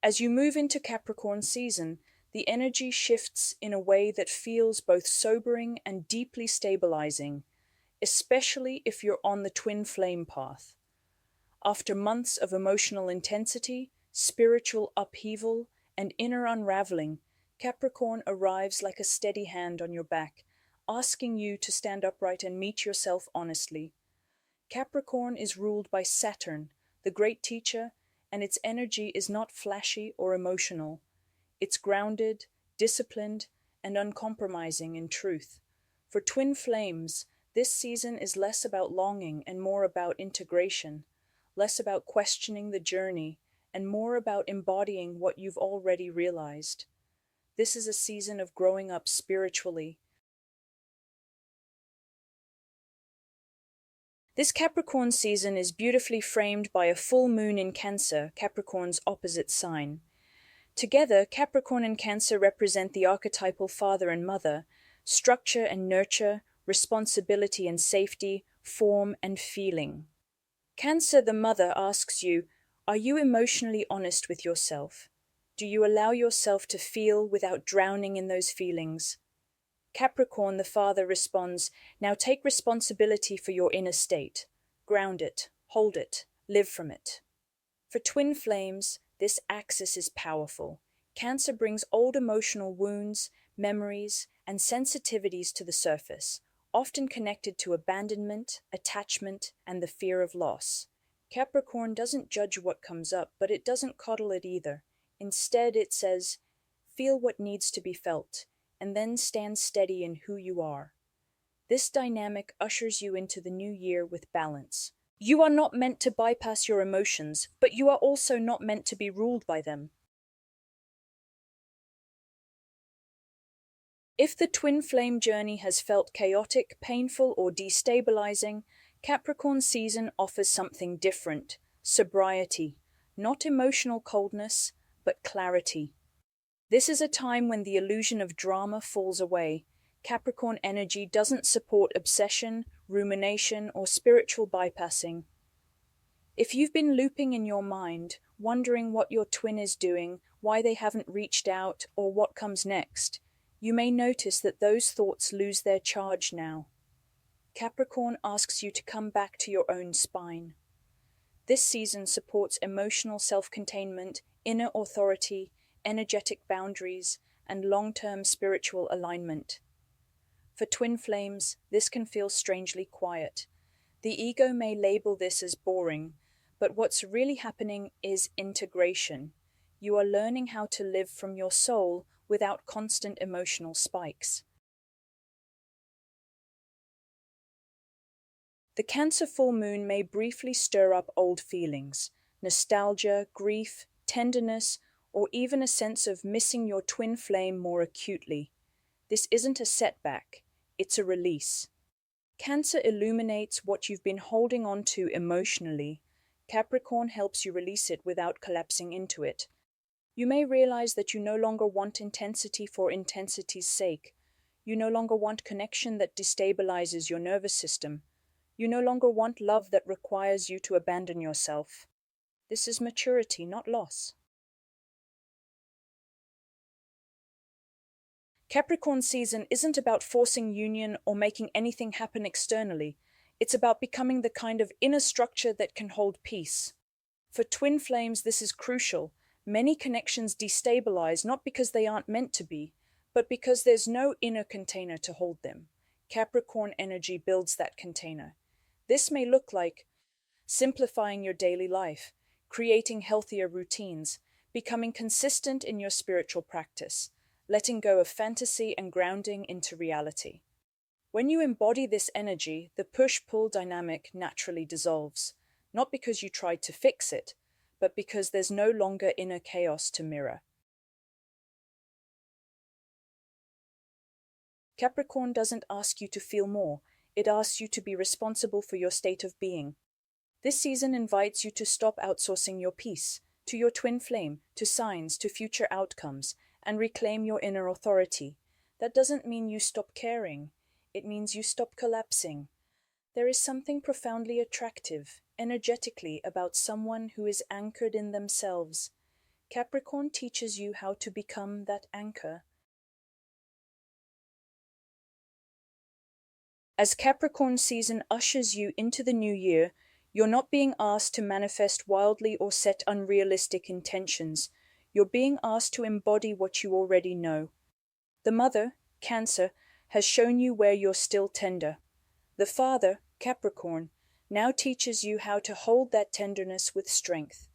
As you move into Capricorn season, the energy shifts in a way that feels both sobering and deeply stabilizing, especially if you're on the twin flame path. After months of emotional intensity, spiritual upheaval, and inner unraveling, Capricorn arrives like a steady hand on your back, asking you to stand upright and meet yourself honestly. Capricorn is ruled by Saturn, the great teacher, and its energy is not flashy or emotional. It's grounded, disciplined, and uncompromising in truth. For twin flames, this season is less about longing and more about integration, less about questioning the journey and more about embodying what you've already realized. This is a season of growing up spiritually. This Capricorn season is beautifully framed by a full moon in Cancer, Capricorn's opposite sign. Together, Capricorn and Cancer represent the archetypal father and mother, structure and nurture, responsibility and safety, form and feeling. Cancer, the mother, asks you, are you emotionally honest with yourself? Do you allow yourself to feel without drowning in those feelings? Capricorn, the father, responds, now take responsibility for your inner state. Ground it, hold it, live from it. For twin flames, this axis is powerful. Cancer brings old emotional wounds, memories, and sensitivities to the surface, often connected to abandonment, attachment, and the fear of loss. Capricorn doesn't judge what comes up, but it doesn't coddle it either. Instead, it says, feel what needs to be felt, and then stand steady in who you are. This dynamic ushers you into the new year with balance. You are not meant to bypass your emotions, but you are also not meant to be ruled by them. If the twin flame journey has felt chaotic, painful, or destabilizing, Capricorn season offers something different: sobriety, not emotional coldness, but clarity. This is a time when the illusion of drama falls away. Capricorn energy doesn't support obsession, rumination, or spiritual bypassing. If you've been looping in your mind, wondering what your twin is doing, why they haven't reached out, or what comes next, you may notice that those thoughts lose their charge now. Capricorn asks you to come back to your own spine. This season supports emotional self-containment, inner authority, energetic boundaries, and long-term spiritual alignment. For twin flames, this can feel strangely quiet. The ego may label this as boring, but what's really happening is integration. You are learning how to live from your soul without constant emotional spikes. The Cancer full moon may briefly stir up old feelings, nostalgia, grief, tenderness, or even a sense of missing your twin flame more acutely. This isn't a setback, it's a release. Cancer illuminates what you've been holding on to emotionally. Capricorn helps you release it without collapsing into it. You may realize that you no longer want intensity for intensity's sake. You no longer want connection that destabilizes your nervous system. You no longer want love that requires you to abandon yourself. This is maturity, not loss. Capricorn season isn't about forcing union or making anything happen externally. It's about becoming the kind of inner structure that can hold peace. For twin flames, this is crucial. Many connections destabilize not because they aren't meant to be, but because there's no inner container to hold them. Capricorn energy builds that container. This may look like simplifying your daily life, creating healthier routines, becoming consistent in your spiritual practice, letting go of fantasy and grounding into reality. When you embody this energy, the push-pull dynamic naturally dissolves, not because you tried to fix it, but because there's no longer inner chaos to mirror. Capricorn doesn't ask you to feel more, it asks you to be responsible for your state of being. This season invites you to stop outsourcing your peace to your twin flame, to signs, to future outcomes, and reclaim your inner authority. That doesn't mean you stop caring. It means you stop collapsing. There is something profoundly attractive, energetically, about someone who is anchored in themselves. Capricorn teaches you how to become that anchor. As Capricorn season ushers you into the new year, you're not being asked to manifest wildly or set unrealistic intentions. You're being asked to embody what you already know. The mother, Cancer, has shown you where you're still tender. The father, Capricorn, now teaches you how to hold that tenderness with strength.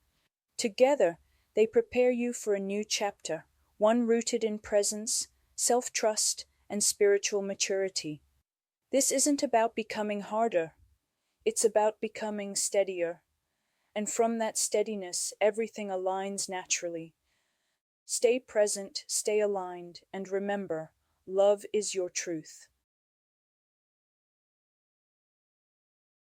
Together, they prepare you for a new chapter, one rooted in presence, self-trust, and spiritual maturity. This isn't about becoming harder. It's about becoming steadier. And from that steadiness, everything aligns naturally. Stay present, stay aligned, and remember, love is your truth.